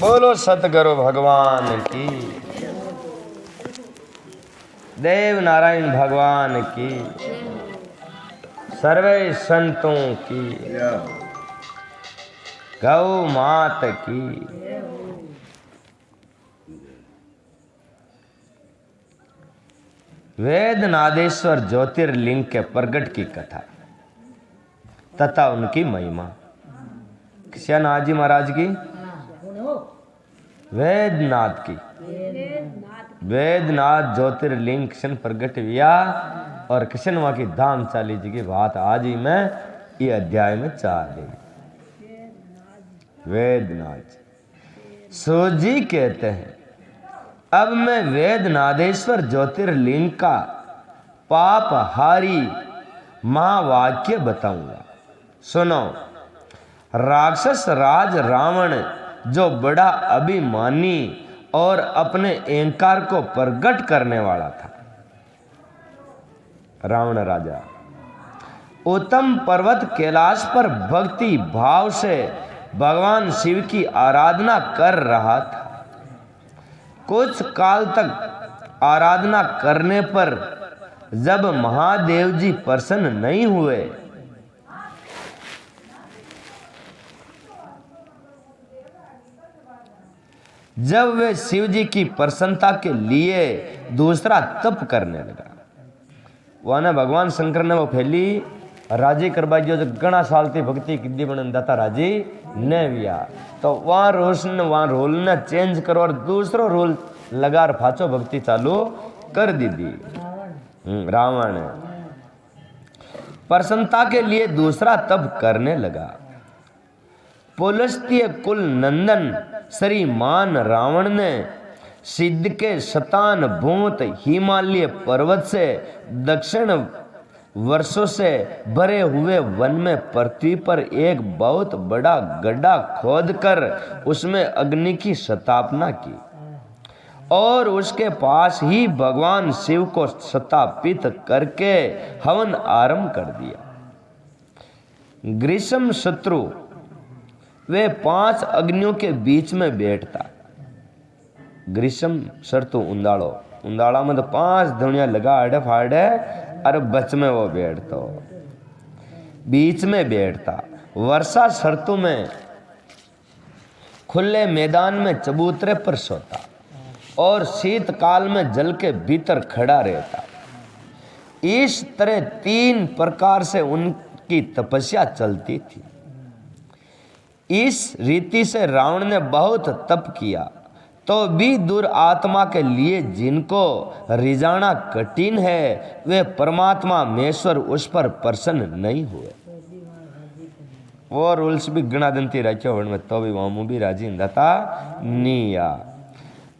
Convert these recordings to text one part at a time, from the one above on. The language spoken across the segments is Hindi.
बोलो सतगुरु भगवान की, देव नारायण भगवान की, सर्वे संतों की, गौ मात की। वेद नादेश्वर ज्योतिर्लिंग के प्रगट की कथा तथा उनकी महिमा। श्यानाथ जी महाराज की वेदनाथ की वेदनाथ ज्योतिर्लिंग कृष्ण प्रगट हुआ और कृष्ण वहां की धाम चाली जी की बात आज ही मैं ये अध्याय में चाह रही। वेदनाथ सोजी कहते हैं, अब मैं वेदनादेश्वर ज्योतिर्लिंग का पाप हारी महावाक्य बताऊंगा। सुनो। राक्षस राज रावण जो बड़ा अभिमानी और अपने अहंकार को प्रकट करने वाला था, रावण राजा उत्तम पर्वत कैलाश पर भक्ति भाव से भगवान शिव की आराधना कर रहा था। कुछ काल तक आराधना करने पर जब महादेव जी प्रसन्न नहीं हुए, जब वे शिव जी की प्रसन्नता के लिए दूसरा तप करने लगा, वह भगवान शंकर ने वो फैली राजी करवा जो घना साल थी भक्ति की बन दाता राजी न विया, तो वहाँ रोल ने चेंज करो और दूसरो रोल लगा फाचो भक्ति चालू कर दी रावण प्रसन्नता के लिए दूसरा तप करने लगा। पुलस्त्य कुल नंदन श्रीमान रावण ने सिद्ध के शतान भूत हिमालय पर्वत से दक्षिण वर्षों से भरे हुए वन में पृथ्वी पर एक बहुत बड़ा गड्ढा खोदकर उसमें अग्नि की स्थापना की और उसके पास ही भगवान शिव को स्थापित करके हवन आरंभ कर दिया। ग्रीष्म शत्रु वे 5 अग्नियों के बीच में बैठता। ग्रीष्म शत्रु उंदाड़ा में तो 5 धुनिया लगा आड़े फाड़े और बच में वो बैठता, बीच में बैठता। वर्षा शर्तों में खुले मैदान में चबूतरे पर सोता और शीतकाल में जल के भीतर खड़ा रहता। इस तरह 3 प्रकार से उनकी तपस्या चलती थी। इस रीति से रावण ने बहुत तप किया तो भी दूर आत्मा के लिए जिनको रिजाना कठिन है, वे परमात्मा महेश्वर उस पर प्रसन्न नहीं हुए। वो रूल्स भी गणा दंती रखो में तो भी वामू भी राजी दाता निया।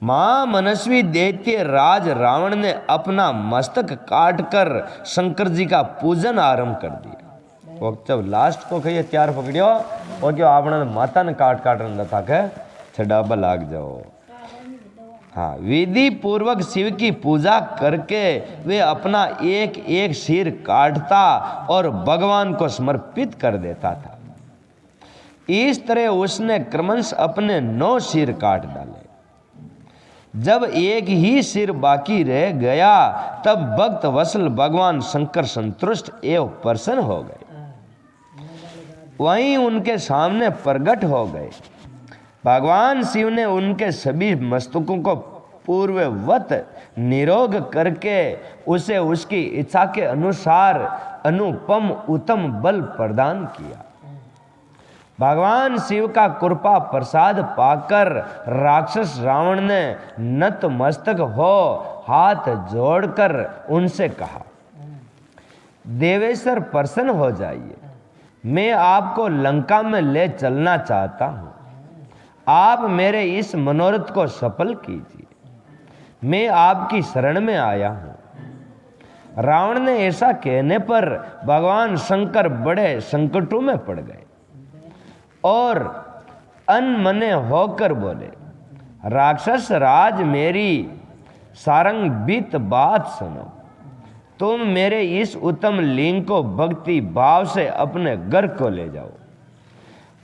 मां मनस्वी दैत्य राज रावण ने अपना मस्तक काटकर शंकर जी का पूजन आरंभ कर दिया। वो जब लास्ट को कहिए त्यार पकड़ियो और क्यों आपने माता ने काट रहा था के छडाबा लाग जाओ। हाँ, विधि पूर्वक शिव की पूजा करके वे अपना एक एक सिर काटता और भगवान को समर्पित कर देता था। इस तरह उसने क्रमश अपने 9 सिर काट डाले। जब एक ही सिर बाकी रह गया तब भक्त वत्सल भगवान शंकर संतुष्ट एवं प्रसन्न हो गए। वहीं उनके सामने प्रकट हो गए। भगवान शिव ने उनके सभी मस्तकों को पूर्ववत निरोग करके उसे उसकी इच्छा के अनुसार अनुपम उत्तम बल प्रदान किया। भगवान शिव का कृपा प्रसाद पाकर राक्षस रावण ने नतमस्तक हो हाथ जोड़कर उनसे कहा, देवेश्वर प्रसन्न हो जाइए, मैं आपको लंका में ले चलना चाहता हूं। आप मेरे इस मनोरथ को सफल कीजिए, मैं आपकी शरण में आया हूं। रावण ने ऐसा कहने पर भगवान शंकर बड़े संकटों में पड़ गए और अनमने होकर बोले, राक्षस राज मेरी सारंगभीत बात सुनो। तुम मेरे इस उत्तम लिंग को भक्ति भाव से अपने घर को ले जाओ।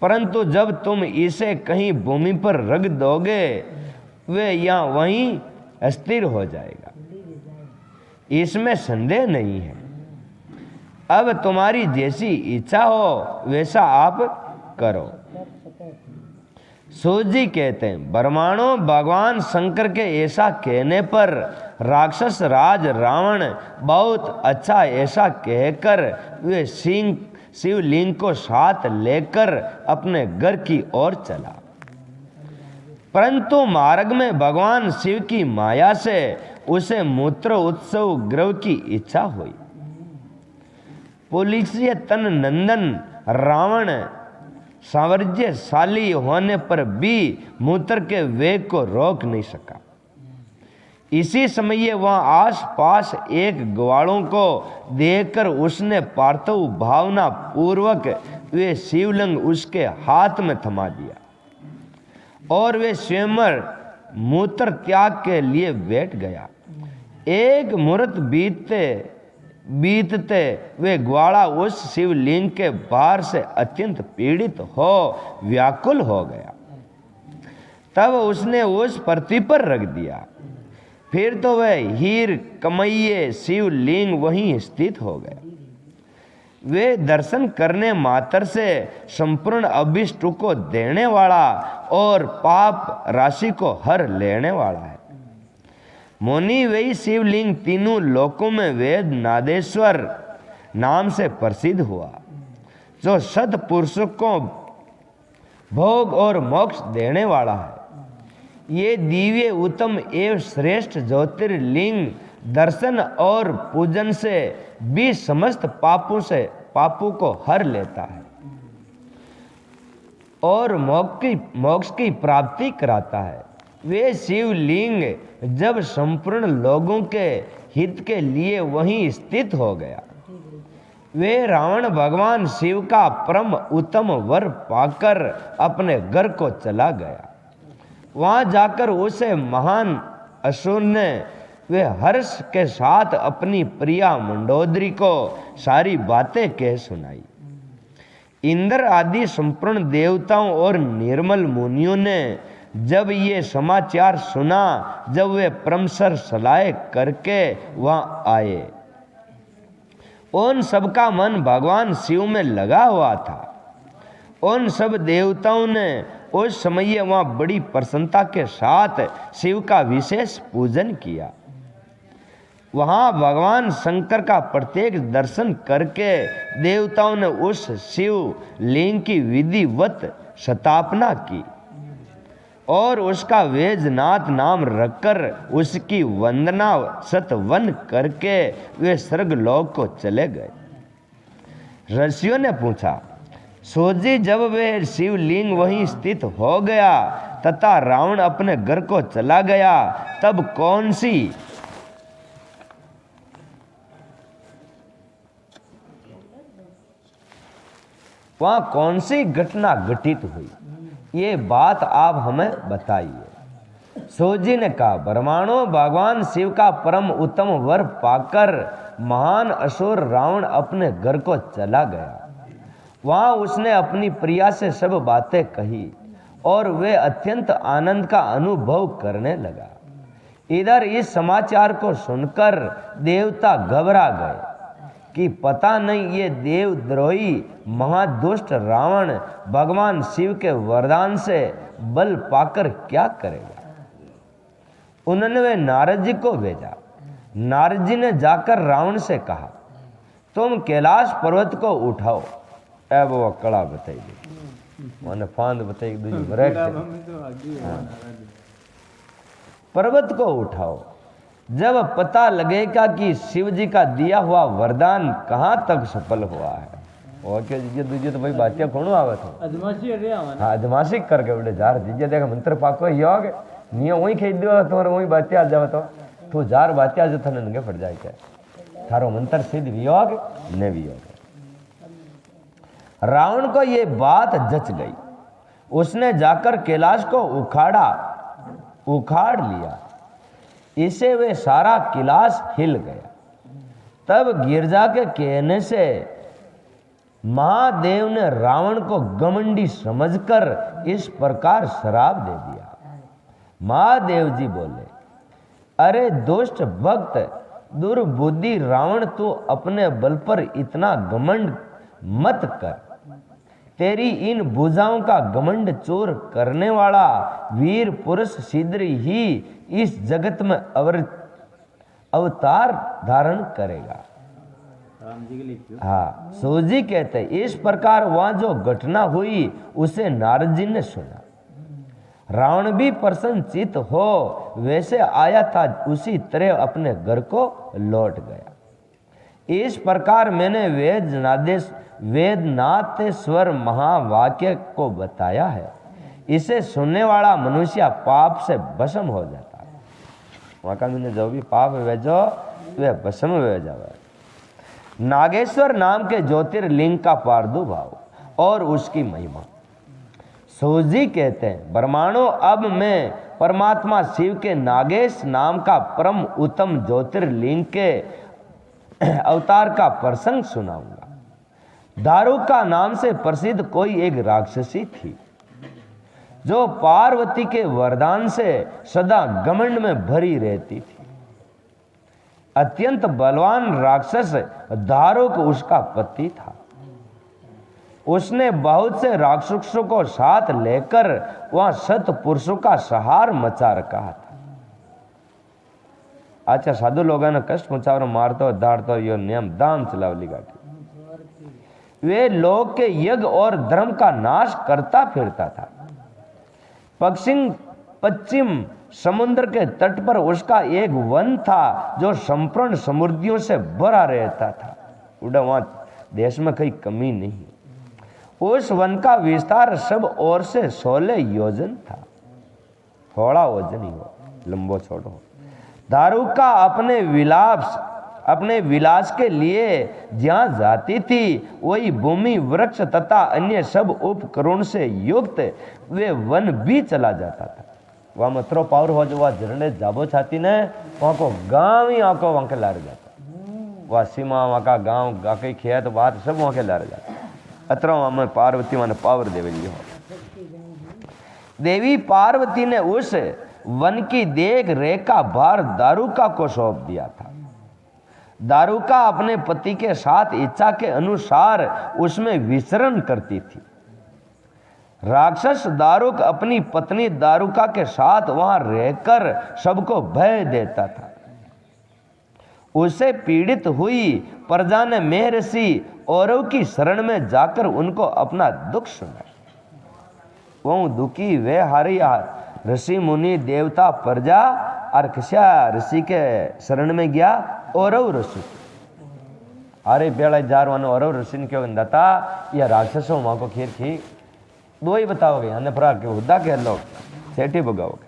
परंतु जब तुम इसे कहीं भूमि पर रख दोगे वे यहाँ वहीं स्थिर हो जाएगा, इसमें संदेह नहीं है। अब तुम्हारी जैसी इच्छा हो वैसा आप करो। सूत जी कहते हैं, ब्रह्मांडों भगवान शंकर के ऐसा कहने पर राक्षस राज रावण बहुत अच्छा ऐसा कहकर वे शिवलिंग को साथ लेकर अपने घर की ओर चला। परंतु मार्ग में भगवान शिव की माया से उसे मूत्र उत्सव गृह की इच्छा हुई। पुलिसिय तन नंदन रावण सामर्थ्यशाली होने पर भी मूत्र के वेग को रोक नहीं सका। इसी समय वहां आस पास एक ग्वालों को देखकर उसने पार्थिव भावना पूर्वक वे शिवलिंग उसके हाथ में थमा दिया और वे स्वयं मूत्र त्याग के लिए बैठ गया। एक मुहूर्त बीतते वे ग्वाला उस शिवलिंग के भार से अत्यंत पीड़ित हो व्याकुल हो गया। तब उसने उस पृथ्वी पर रख दिया। फिर तो वह हीर कमैये शिवलिंग वहीं स्थित हो गया। वे दर्शन करने मात्र से संपूर्ण अभिष्ट को देने वाला और पाप राशि को हर लेने वाला है। मुनि वही शिवलिंग तीनों लोकों में वेद नादेश्वर नाम से प्रसिद्ध हुआ, जो सत पुरुषों को भोग और मोक्ष देने वाला है। ये दिव्य उत्तम एवं श्रेष्ठ ज्योतिर्लिंग दर्शन और पूजन से भी समस्त पापों को हर लेता है और मोक्ष की प्राप्ति कराता है। वे शिवलिंग जब संपूर्ण लोगों के हित के लिए वहीं स्थित हो गया, वे रावण भगवान शिव का परम उत्तम वर पाकर अपने घर को चला गया। वहां जाकर उसे महान असुर ने वे हर्ष के साथ अपनी प्रिया मंडोदरी को सारी बातें कह सुनाई। इंद्र आदि संपूर्ण देवताओं और निर्मल मुनियों ने जब ये समाचार सुना, जब वे परमसर सलाह करके वहां आए, उन सबका मन भगवान शिव में लगा हुआ था। उन सब देवताओं ने उस समय वहां बड़ी प्रसन्नता के साथ शिव का विशेष पूजन किया। वहां भगवान शंकर का प्रत्येक दर्शन करके देवताओं ने उस शिव लिंग की विधिवत स्थापना की और उसका वेजनाथ नाम रखकर उसकी वंदना सतवन करके वे स्वर्गलोक को चले गए। ऋषियों ने पूछा, सोजी जब वे शिवलिंग वहीं स्थित हो गया तथा रावण अपने घर को चला गया, तब वहां कौन सी घटना घटित हुई, ये बात आप हमें बताइए। सोजी ने कहा, ब्रह्मांडों भगवान शिव का परम उत्तम वर पाकर महान असुर रावण अपने घर को चला गया। वहां उसने अपनी प्रिया से सब बातें कही और वे अत्यंत आनंद का अनुभव करने लगा। इधर इस समाचार को सुनकर देवता घबरा गए कि पता नहीं ये देवद्रोही महादुष्ट रावण भगवान शिव के वरदान से बल पाकर क्या करेगा। उन्होंने वे नारद जी को भेजा। नारद जी ने जाकर रावण से कहा, तुम कैलाश पर्वत को उठाओ। अब वो कड़ा बताइए, मैंने फांद बताई दूसरी ब्रेक पर्वत को उठाओ। जब पता लगेगा कि शिव जी का दिया हुआ वरदान कहाँ तक सफल हुआ है। और क्या जीजे तो भाई बातिया कौन आवे तो हाँ अजमासी करके बोले जार जीजे देखा मंत्र पाको योग निये वही खेच दियो तुम्हारे वही बातिया जावे तो जार बातिया जो थने नंगे फट जाए क्या थारो मंत्र सिद्ध वियोग न वियोग। रावण को ये बात जच गई। उसने जाकर कैलाश को उखाड़ लिया। इसे वे सारा कैलाश हिल गया। तब गिरजा के कहने से महादेव ने रावण को घमंडी समझकर इस प्रकार श्राप दे दिया। महादेव जी बोले, अरे दुष्ट भक्त दुर्बुद्धि रावण, तू अपने बल पर इतना घमंड मत कर। तेरी इन भुजाओं का घमंड चूर करने वाला वीर पुरुष शीघ्र ही इस जगत में अवतार धारण करेगा। हाँ, सूजी कहते इस प्रकार वहां जो घटना हुई उसे नारद जी ने सुना। रावण भी प्रसन्नचित्त हो वैसे आया था, उसी तरह अपने घर को लौट गया। इस प्रकार मैंने वेदनाथेश्वर महावाक्य को बताया है। इसे सुनने वाला मनुष्य पाप से भस्म हो जाता है। वहां का मैंने जो भी पाप वेजो वे भस्म हो जावे। नागेश्वर नाम के ज्योतिर्लिंग का प्रादुर्भाव और उसकी महिमा। सूजी कहते हैं, ब्रह्मांडो अब मैं परमात्मा शिव के नागेश नाम का परम उत्तम ज्योतिर्लिंग के अवतार का प्रसंग सुनाऊंगा। दारुका नाम से प्रसिद्ध कोई एक राक्षसी थी जो पार्वती के वरदान से सदा घमंड में भरी रहती थी। अत्यंत बलवान राक्षस दारुक उसका पति था। उसने बहुत से राक्षसों को साथ लेकर वहां सत पुरुषों का सहार मचा रखा था। अच्छा, साधु लोगों ने कष्ट पहुंचा मारतो दाड़तो यो नियम दाम चलावली गाठी। वे लोग के यज्ञ और धर्म का नाश करता फिरता था। पश्चिम समुद्र के तट पर उसका एक वन था जो संपूर्ण समृद्धियों से भरा रहता था। उड़ा वहां देश में कोई कमी नहीं। उस वन का विस्तार सब ओर से 16 योजन था। थोड़ा वजन ही हो, लंबो छोड़ो। दारुका अपने विलास के लिए जहां जाती थी वही भूमि वृक्ष तथा अन्य सब उपकरण से युक्त वे वन भी चला जाता था। वहां मतरो पावर हो जो वह झरने जाबो छाती ने वहां को गांव ही आको वहां के लार जाता। वह सीमा वहां का गांव गाके खेत बात सब वहां के लार जाता। अतरो हमें पार्वती माने पावर देवेली हो। देवी पार्वती ने उस वन की देख रेख का भार दारुका को सौंप दिया था। दारुका अपने पति के साथ इच्छा के अनुसार उसमें विचरण करती थी। राक्षस दारुक अपनी पत्नी दारुका के साथ वहां रहकर सबको भय देता था। उसे पीड़ित हुई प्रजा ने महर्षि औरव की शरण में जाकर उनको अपना दुख सुना। वो दुखी वे हारिया ऋषि मुनि देवता प्रजा और कश्या ऋषि के शरण में गया। औरव ऋषि अरे बेड़ा जारवानो औरव ऋषि ने क्यों दाता या राक्षसों मां को खीर खी दो ही बताओगे अन्य फरा के हुद्दा के लोग सेठी भगाओगे।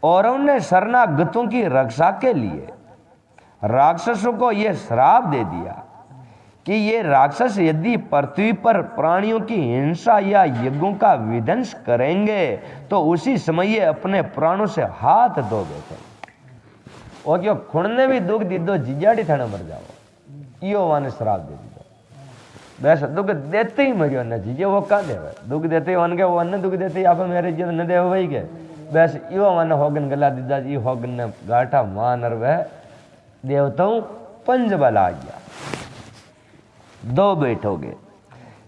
औरव ने शरणागतों की रक्षा के लिए राक्षसों को यह श्राप दे दिया कि ये राक्षस यदि पृथ्वी पर प्राणियों की हिंसा या यज्ञों का विध्वंस करेंगे तो उसी समय ये अपने प्राणों से हाथ धो देते। और क्यों खुणने भी दुख दीदो जिजाड़ी थाने मर जाओ यो वाने श्राप दे दीदो। बस दुख देते ही मरियो न जीजे वो कहाँ देवे दुख देते ही वन के वो अन्य दुख देते ही आप मेरे जीत न देव वही के बस यो वाने होगन गला दीदा जी होगन ने गाठा मान और वह देवताओं पंज बला गया। दो बैठोगे।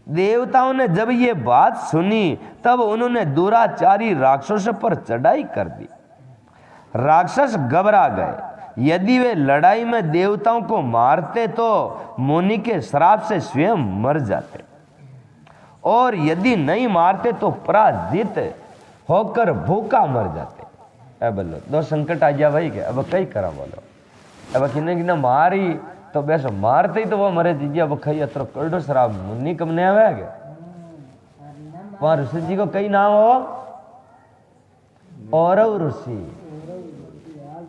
देवताओं ने जब ये बात सुनी तब उन्होंने दुराचारी राक्षसों पर चढ़ाई कर दी। राक्षस घबरा गए। यदि वे लड़ाई में देवताओं को मारते तो मुनि के श्राप से स्वयं मर जाते और यदि नहीं मारते तो पराजित होकर भूखा मर जाते। अब बोलो दो संकट आ गया भाई के अब कई करा बोलो। अब किन्ने मारी तो बस मारते ही तो वो मरे जीजिए। अब कई अतर कड़ो श्राप मुनि कम नहीं आवे वहां ऋषि जी को कई नाम हो औरव ऋषि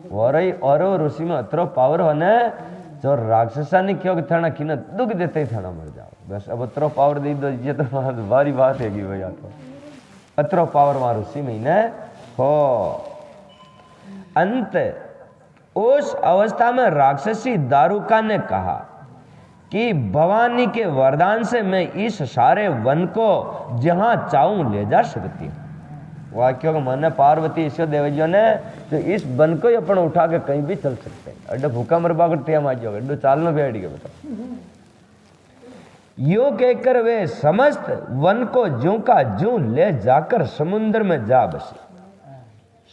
औरव ऋषि में अतरो पावर होने जो राक्षसा ने क्यों थाना किन दुख देते ही थाना मर जाओ। बस अब अतरो पावर दे दो ये तो भारी बात है भैया। तो अतरो पावर वहां ऋषि महीने हो। अंत उस अवस्था में राक्षसी दारुका ने कहा कि भवानी के वरदान से मैं इस सारे वन को जहां चाहूं ले जा सकती हूँ। वाक्यों का मन है पार्वती ईश्वर देवजियों ने तो इस वन को ही अपन उठा के कहीं भी चल सकते हैं। अड्डो भूखा मरबा को टिया मार जाओगे, अड्डो चालना भी अड़ी के बताओ। यूं कहकर वे समस्त वन को ज्यों का ज्यों ले जाकर समुद्र में जा बसे।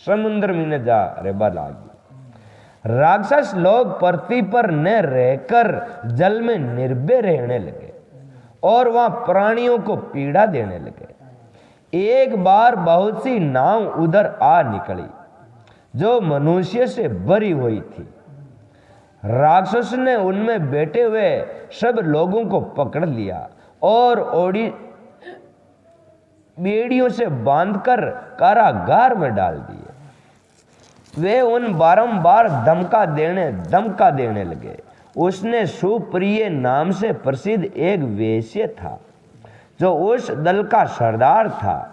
समुद्र में जा रेबा लागी। राक्षस लोग पृथ्वी पर न रहकर जल में निर्भय रहने लगे और वहां प्राणियों को पीड़ा देने लगे। एक बार बहुत सी नाव उधर आ निकली जो मनुष्य से भरी हुई थी। राक्षस ने उनमें बैठे हुए सब लोगों को पकड़ लिया और ओडी बेड़ियों से बांधकर कारागार में डाल दिए। वे उन बारंबार धमका देने लगे। उसने सुप्रिय नाम से प्रसिद्ध एक वेश्य था जो उस दल का सरदार था।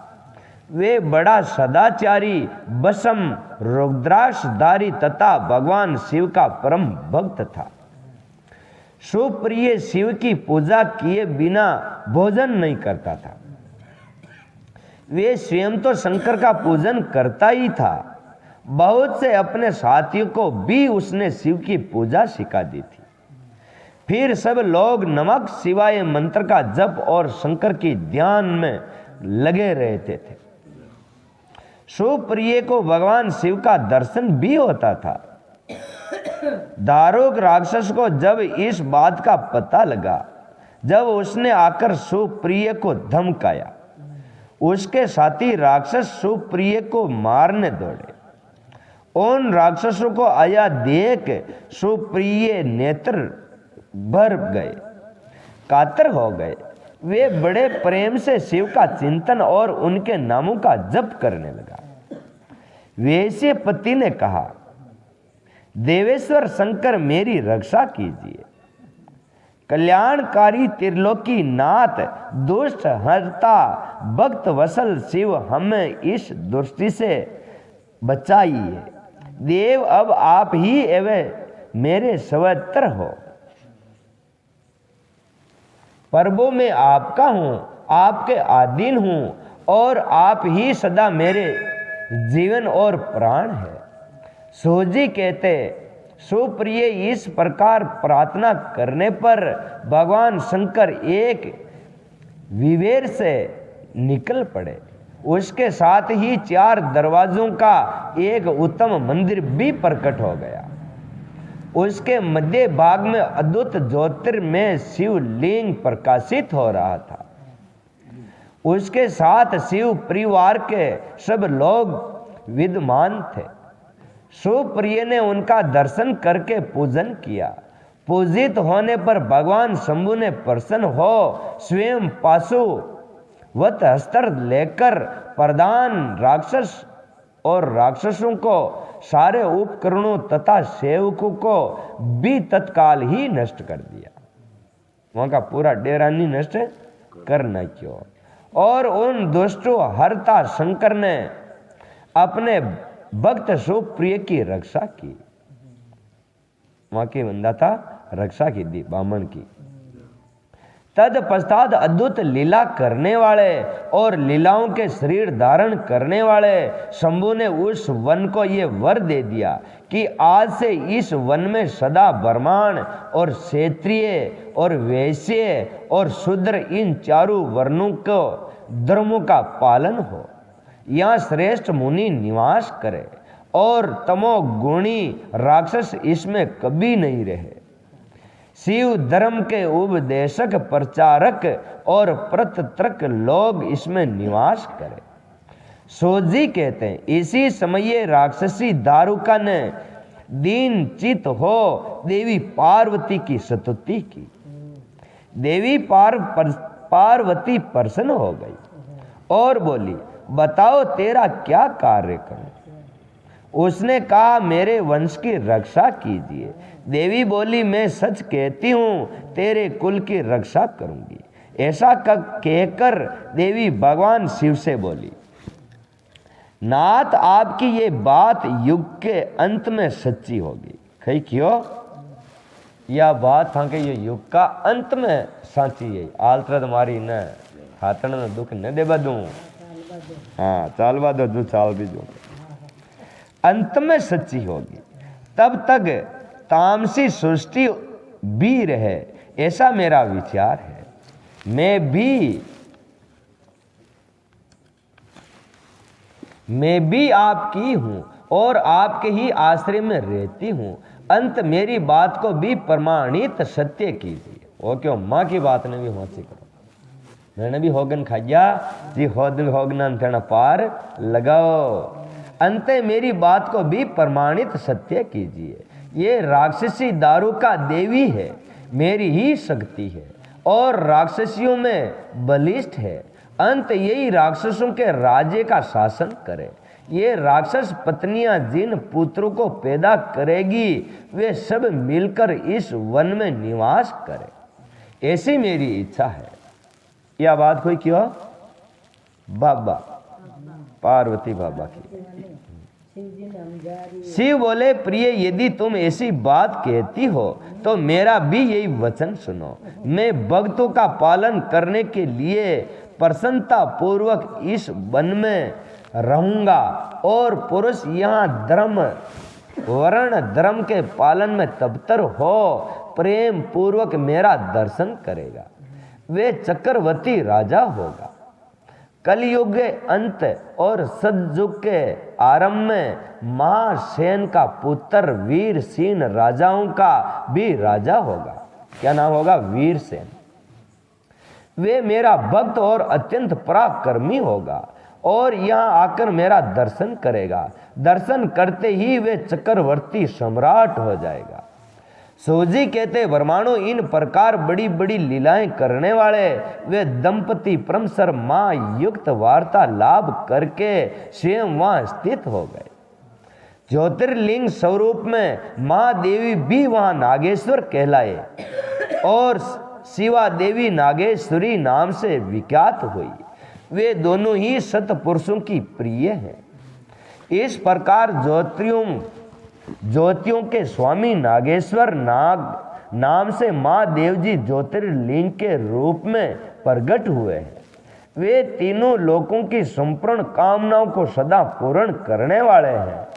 वे बड़ा सदाचारी बसम रुद्राक्षधारी तथा भगवान शिव का परम भक्त था। सुप्रिय शिव की पूजा किए बिना भोजन नहीं करता था। वे स्वयं तो शंकर का पूजन करता ही था। बहुत से अपने साथियों को भी उसने शिव की पूजा सिखा दी थी। फिर सब लोग नमक शिवाय मंत्र का जप और शंकर की ध्यान में लगे रहते थे। सुप्रिय को भगवान शिव का दर्शन भी होता था। दारुक राक्षस को जब इस बात का पता लगा, जब उसने आकर सुप्रिय को धमकाया, उसके साथी राक्षस सुप्रिय को मारने दौड़े। उन राक्षसों को आया देख सुप्रिय नेत्र भर गए, कातर हो गए। वे बड़े प्रेम से शिव का चिंतन और उनके नामों का जप करने लगा। वैसे पति ने कहा, देवेश्वर शंकर मेरी रक्षा कीजिए। कल्याणकारी त्रिलोकी नाथ दुष्ट हरता भक्त वसल शिव हमें इस दुष्टि से बचाइए। देव अब आप ही एवं मेरे सवत्र हो। प्रभु मैं आपका हूं, आपके अधीन हूं और आप ही सदा मेरे जीवन और प्राण है। सोजी कहते, सुप्रिय इस प्रकार प्रार्थना करने पर भगवान शंकर एक विवेर से निकल पड़े। उसके साथ ही 4 दरवाजों का एक उत्तम मंदिर भी प्रकट हो गया। उसके मध्य भाग में अद्भुत ज्योतिर्मय शिवलिंग प्रकाशित हो रहा था। उसके साथ शिव परिवार के सब लोग विद्यमान थे। सुप्रिय ने उनका दर्शन करके पूजन किया। पूजित होने पर भगवान शंभु ने प्रसन्न हो स्वयं पाशुवत अस्त्र लेकर प्रधान राक्षस और राक्षसों को सारे उपकरणों तथा सेवकों को भी तत्काल ही नष्ट कर दिया। वहां का पूरा डेरा नहीं नष्ट करना क्यों। और उन दुष्टों हरता शंकर ने अपने भक्त सुप्रिय की रक्षा की। वहां की बंदा था रक्षा की दी बामन की। तत्पश्चात अद्भुत लीला करने वाले और लीलाओं के शरीर धारण करने वाले शंभु ने उस वन को ये वर दे दिया कि आज से इस वन में सदा ब्राह्मण और क्षत्रिय और वैश्य और शूद्र इन चारों वर्णों को धर्मों का पालन हो। यहाँ श्रेष्ठ मुनि निवास करे और तमोगुणी राक्षस इसमें कभी नहीं रहे। शिव धर्म के उपदेशक प्रचारक और प्रतत्रक लोग इसमें निवास करें। सोजी कहते हैं, इसी समय राक्षसी दारुका ने दीन चित हो देवी पार्वती की स्तुति की। देवी पार्वती प्रसन्न हो गई और बोली, बताओ तेरा क्या कार्य करूं। उसने कहा, मेरे वंश की रक्षा कीजिए। देवी बोली, मैं सच कहती हूं तेरे कुल की रक्षा करूंगी। ऐसा कहकर देवी भगवान शिव से बोली, नाथ आपकी ये बात युग के अंत में सच्ची होगी। कही क्यों? यह बात था कि ये युग का अंत में सांची है। आलतरद मारी न हाथन में दुख न दे बदू, हाँ चालवा दो दू चाल भी दो, अंत में सच्ची होगी। तब तक तामसी सृष्टि भी रहे, ऐसा मेरा विचार है। मैं भी आपकी हूं और आपके ही आश्रय में रहती हूं। अंत मेरी बात को भी प्रमाणित सत्य कीजिए। वो क्यों माँ की बात ने भी होती करो, मैंने भी होगन खाया जी होगना थेना पार लगाओ। अंत मेरी बात को भी प्रमाणित सत्य कीजिए। ये राक्षसी दारू का देवी है, मेरी ही शक्ति है और राक्षसियों में बलिष्ठ है। अंत यही राक्षसों के राज्य का शासन करे। ये राक्षस पत्नियां जिन पुत्रों को पैदा करेगी वे सब मिलकर इस वन में निवास करें, ऐसी मेरी इच्छा है। यह बात कोई क्यों? बाबा पार्वती बाबा की। शिव बोले, प्रिय यदि तुम ऐसी बात कहती हो तो मेरा भी यही वचन सुनो। मैं भक्तों का पालन करने के लिए प्रसन्नता पूर्वक इस वन में रहूंगा और पुरुष यहाँ धर्म वर्ण धर्म के पालन में तत्पर हो प्रेम पूर्वक मेरा दर्शन करेगा। वे चक्रवर्ती राजा होगा। कलयुग के अंत और सतयुग के आरंभ में महासेन का पुत्र वीरसेन राजाओं का भी राजा होगा। क्या नाम होगा? वीरसेन। वे मेरा भक्त और अत्यंत पराक्रमी होगा और यहाँ आकर मेरा दर्शन करेगा। दर्शन करते ही वे चक्रवर्ती सम्राट हो जाएगा। सूजी कहते, ब्रह्मांडों इन प्रकार बड़ी बड़ी लीलाएं करने वाले वे दंपति परमसर मां युक्त वार्ता लाभ करके स्वयं वहां स्थित हो गए। ज्योतिर्लिंग स्वरूप में महादेवी भी वहां नागेश्वर कहलाए और शिवा देवी नागेश्वरी नाम से विख्यात हुई। वे दोनों ही सतपुरुषों की प्रिय हैं। इस प्रकार ज्योतियों के स्वामी नागेश्वर नाग नाम से माँ देव जी ज्योतिर्लिंग के रूप में प्रकट हुए हैं। वे तीनों लोकों की संपूर्ण कामनाओं को सदा पूर्ण करने वाले हैं।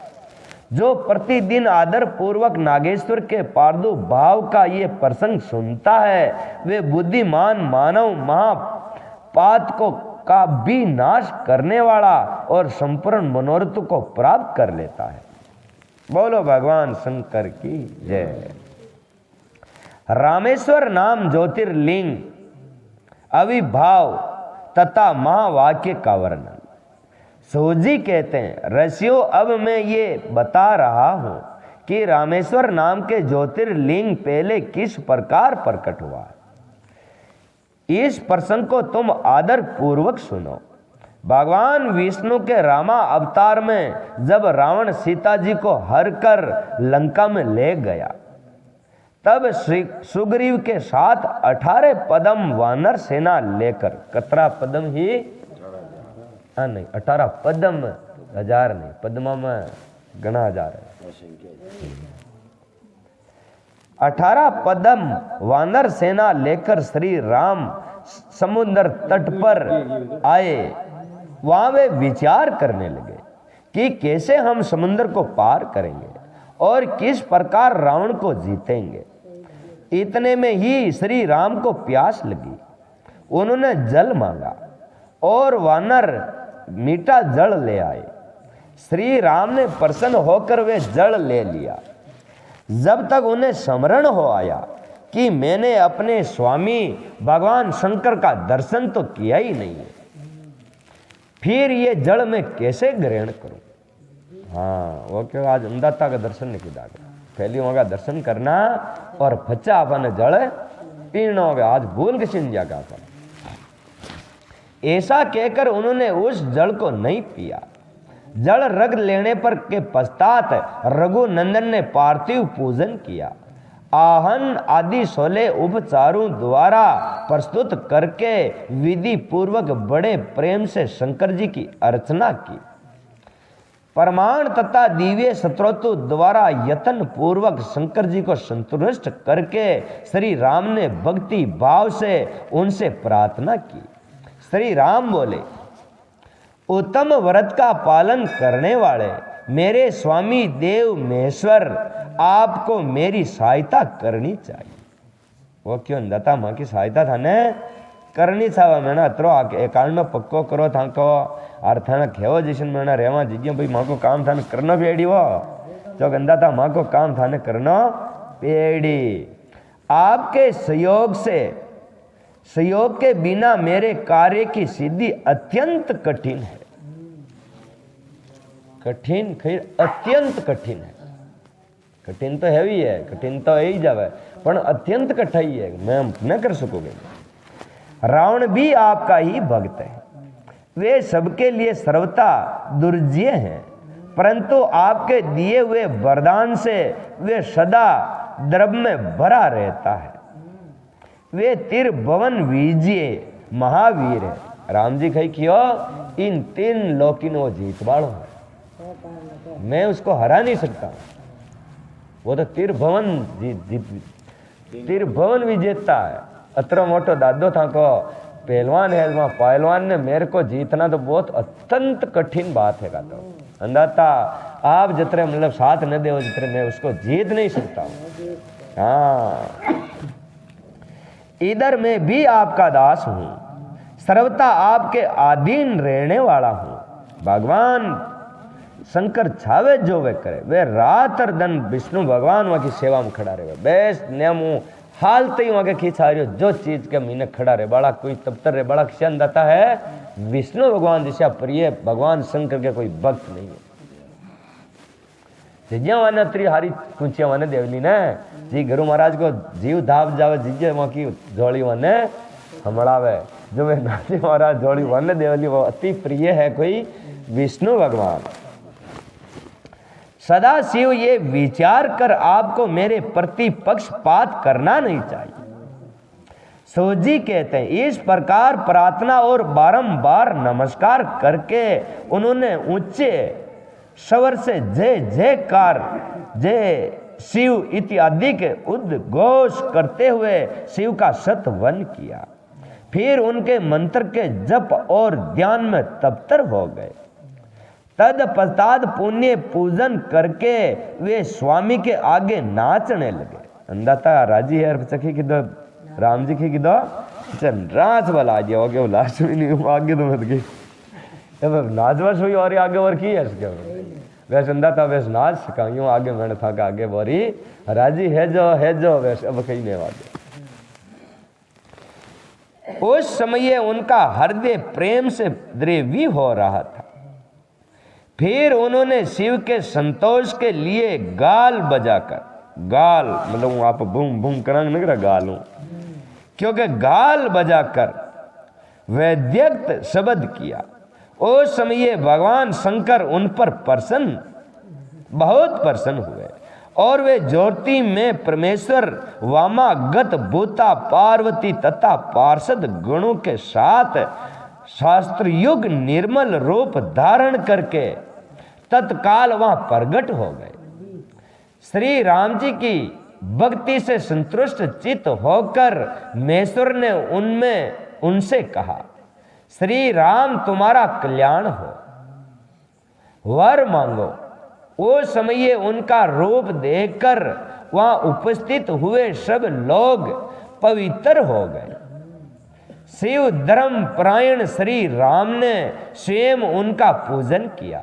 जो प्रतिदिन आदर पूर्वक नागेश्वर के प्रादुर्भाव का ये प्रसंग सुनता है वे बुद्धिमान मानव महापात को का भी नाश करने वाला और संपूर्ण मनोरथ को प्राप्त कर लेता है। बोलो भगवान शंकर की जय। रामेश्वर नाम ज्योतिर्लिंग अविभाव तथा महावाक्य का वर्णन। सूजी कहते हैं, ऋषियों अब मैं ये बता रहा हूं कि रामेश्वर नाम के ज्योतिर्लिंग पहले किस प्रकार प्रकट हुआ। इस प्रसंग को तुम आदर पूर्वक सुनो। भगवान विष्णु के रामा अवतार में जब रावण सीता जी को हर कर लंका में ले गया तब सुग्रीव के साथ 18 पदम वानर सेना लेकर, कतरा पदम ही नहीं 18 पदम, हजार नहीं, पद्मा में गणा हजार है। 18 पदम वानर सेना लेकर श्री राम समुद्र तट पर आए। वहां वे विचार करने लगे कि कैसे हम समुद्र को पार करेंगे और किस प्रकार रावण को जीतेंगे। इतने में ही श्री राम को प्यास लगी। उन्होंने जल मांगा और वानर मीठा जल ले आए। श्री राम ने प्रसन्न होकर वे जल ले लिया। जब तक उन्हें स्मरण हो आया कि मैंने अपने स्वामी भगवान शंकर का दर्शन तो किया ही नहीं है, फिर ये जल में कैसे ग्रहण करूं। हाँ वो क्यों आज अन्नदाता का दर्शन नहीं किया, पहली होगा दर्शन करना और बच्चा अपन जल पीना होगा। आज भूल किसी ने जागा अपन। ऐसा कहकर उन्होंने उस जल को नहीं पिया। जल रग लेने पर के पश्चात रघुनंदन ने पार्थिव पूजन किया। आहन आदि 16 उपचारों द्वारा प्रस्तुत करके विधि पूर्वक बड़े प्रेम से शंकर जी की अर्चना की। प्रमाण तथा दिव्य स्त्रोत्र द्वारा यत्न पूर्वक शंकर जी को संतुष्ट करके श्री राम ने भक्ति भाव से उनसे प्रार्थना की। श्री राम बोले, उत्तम व्रत का पालन करने वाले मेरे स्वामी देव महेश्वर, आपको मेरी सहायता करनी चाहिए। वो क्यों दाता माँ की सहायता था ने करनी छावा मैंने अतरो एकांत में पक्को करो था को और थाना खेवो जिसन मैंने रेवा जीजियो भाई माँ को काम था करना पेड़ी वो जो गंदा था माँ को काम था ने करना पेड़ी। आपके सहयोग के बिना मेरे कार्य की सिद्धि अत्यंत कठिन है। कठिन खैर अत्यंत कठिन है। कठिन तो हैवी है, कठिन तो ही जावे पर अत्यंत कठाई है, मैं न कर सकूंगा। रावण भी आपका ही भक्त है, वे सबके लिए सर्वथा दुर्जय हैं, परंतु आपके दिए हुए वरदान से वे सदा द्रव्य में भरा रहता है। वे त्रिभुवन विजय महावीर है। राम जी कही क्यों इन 3 लोकिन वो जीत वालो है, मैं उसको हरा नहीं सकता। वो तो त्रिभुवन विजेता है। अतरो मोटो दादो था को पहलवान है, वहाँ पहलवान ने मेरे को जीतना तो बहुत अत्यंत कठिन बात है। तो अंदाता आप जितने मतलब साथ न दे जितने मैं उसको जीत नहीं सकता हूँ। हाँ, इधर मैं भी आपका दास हूँ, सर्वथा आपके अधीन रहने वाला हूँ। भगवान शंकर छावे जो वे करे, वे रात और दिन विष्णु भगवान वहाँ की सेवा में खड़ा रहे। बेस नेमू हाल तो ही वहाँ के खींचा रहे जो चीज के मीने खड़ा रहे बड़ा कोई तबतर रहे बड़ा क्षण दाता है। विष्णु भगवान जैसा प्रिय भगवान शंकर के कोई भक्त नहीं है। जिज्ञा वाने अतरी हारी कुंचिया वाने देवली ने जी गुरु महाराज को जीव धाप जावे जिज्ञा वहाँ की जोड़ी वाने हमड़ावे जो वे नाजी महाराज जोड़ी वाने देवली वो अति प्रिय है कोई विष्णु भगवान। सदा शिव ये विचार कर आपको मेरे प्रति पक्षपात करना नहीं चाहिए। सोजी कहते हैं इस प्रकार प्रार्थना और बारंबार नमस्कार करके उन्होंने ऊंचे स्वर से जय जयकार जय शिव इत्यादि के उद्घोष करते हुए शिव का शतवन किया। फिर उनके मंत्र के जप और ध्यान में तप्तर हो गए। तदपश्चात पुण्य पूजन करके वे स्वामी के आगे नाचने लगे। अंदाता राजी है चखी की दो राम जी की दो चल नाच वाला आ गया हो गया लास्ट में नहीं आगे तो मत गई नाचवा हुई और आगे और की है वैसे अंदाता वैसे नाच सका यूं आगे मैंने था कि आगे बोरी राजी है जो वैसे अब कहीं नहीं आगे। उस समय उनका हृदय प्रेम से द्रवी हो रहा था। फिर उन्होंने शिव के संतोष के लिए गाल बजाकर गाल मतलब आप बूम बूम करांग नहीं करा गाल हूं क्योंकि गाल बजाकर वैद्यक्त शब्द किया। उस समय भगवान शंकर उन पर बहुत प्रसन्न हुए और वे ज्योति में परमेश्वर वामागत भूता पार्वती तथा पार्षद गणों के साथ शास्त्रयुग निर्मल रूप धारण करके तत्काल वहां प्रकट हो गए। श्री राम जी की भक्ति से संतुष्ट चित्त होकर महेश्वर ने उनसे कहा, श्री राम तुम्हारा कल्याण हो, वर मांगो। वो समय उनका रूप देखकर वहां उपस्थित हुए सब लोग पवित्र हो गए। शिव धर्म परायण श्री राम ने स्वयं उनका पूजन किया।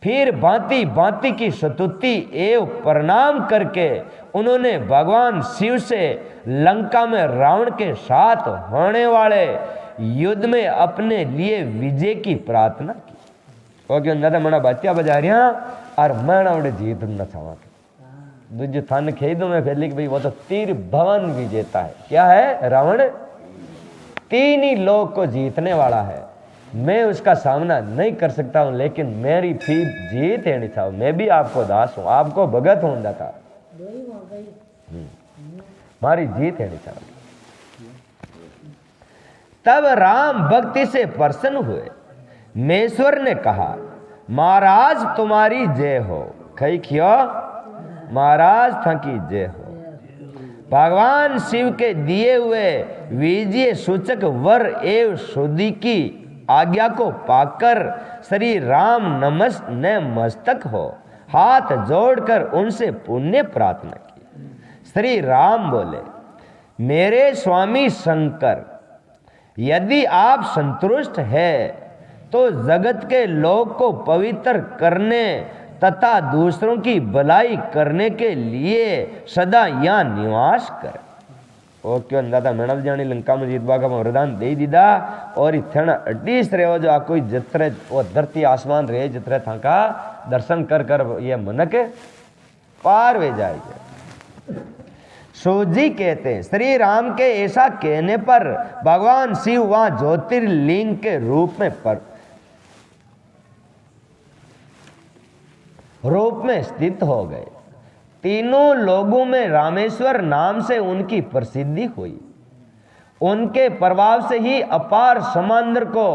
फिर भांति भांति की स्तुति एवं प्रणाम करके उन्होंने भगवान शिव से लंका में रावण के साथ होने वाले युद्ध में अपने लिए विजय की प्रार्थना की। क्योंकि दादा मना बच्चा बजा रहा और मैं उड़े जीत न चाहता दूज थान खेद में फैली कि भाई वो तो त्रिभुवन विजेता है। क्या है रावण 3 ही लोग को जीतने वाला है। मैं उसका सामना नहीं कर सकता हूं लेकिन मेरी भी जीत है नहीं था। मैं भी आपको दास हूं आपको भगत हूं दाता मारी जीत है नहीं था। तब राम भक्ति से प्रसन्न हुए। महेश्वर ने कहा महाराज तुम्हारी जय हो। खई खियो महाराज थकी जय हो। भगवान शिव के दिए हुए विजय सूचक वर एवं शुद्धि की आज्ञा को पाकर श्री राम नमस्तक हो हाथ जोड़कर उनसे पुण्य प्रार्थना की। श्री राम बोले, मेरे स्वामी शंकर, यदि आप संतुष्ट हैं तो जगत के लोक को पवित्र करने तथा दूसरों की भलाई करने के लिए सदा यहाँ निवास कर। ओ क्यों दादा मेणव जानी लंका में जीतवा का वरदान दे दीदा और इथन अड्डीस रहो जो आ कोई जत्रे वो धरती आसमान रहे जत्रे था का दर्शन कर कर ये मनक पार वे जाएगा। सूजी कहते हैं श्री राम के ऐसा कहने पर भगवान शिव वहां ज्योतिर्लिंग के रूप में स्थित हो गए। तीनों लोगों में रामेश्वर नाम से उनकी प्रसिद्धि हुई। उनके प्रभाव से ही अपार समंदर को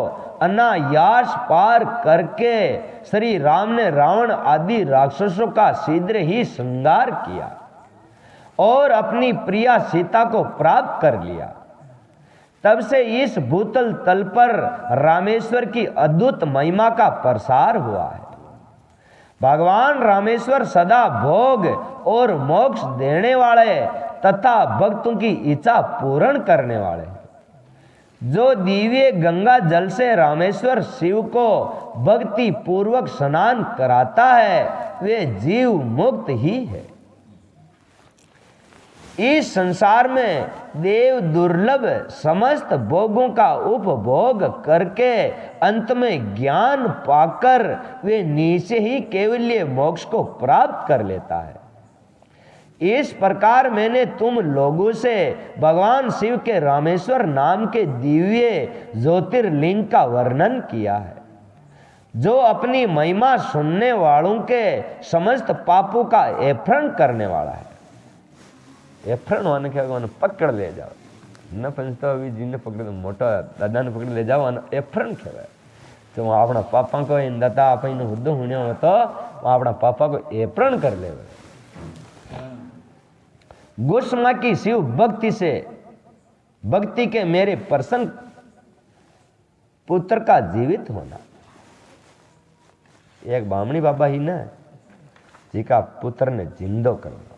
अनायास पार करके श्री राम ने रावण आदि राक्षसों का शीघ्र ही संहार किया और अपनी प्रिया सीता को प्राप्त कर लिया। तब से इस भूतल तल पर रामेश्वर की अद्भुत महिमा का प्रसार हुआ है। भगवान रामेश्वर सदा भोग और मोक्ष देने वाले तथा भक्तों की इच्छा पूर्ण करने वाले हैं। जो दिव्य गंगा जल से रामेश्वर शिव को भक्ति पूर्वक स्नान कराता है वे जीव मुक्त ही है। इस संसार में देव दुर्लभ समस्त भोगों का उपभोग करके अंत में ज्ञान पाकर वे नीचे ही केवल्य मोक्ष को प्राप्त कर लेता है। इस प्रकार मैंने तुम लोगों से भगवान शिव के रामेश्वर नाम के दिव्य ज्योतिर्लिंग का वर्णन किया है, जो अपनी महिमा सुनने वालों के समस्त पापों का एफरण करने वाला है। एफरण होने के पकड़ ले जाओ न पंचता अभी जी ने पकड़े तो मोटा दादा ने पकड़ ले जाओ एफरण कहवाय। तो अपना पापा को इन दाता आप हुद्दो होने हो तो अपना पापा को एफरण कर ले। गोस्मा की शिव भक्ति से भक्ति के मेरे प्रसन्न पुत्र का जीवित होना। एक बामणी बाबा ही ना जी का पुत्र ने जिंदो करना।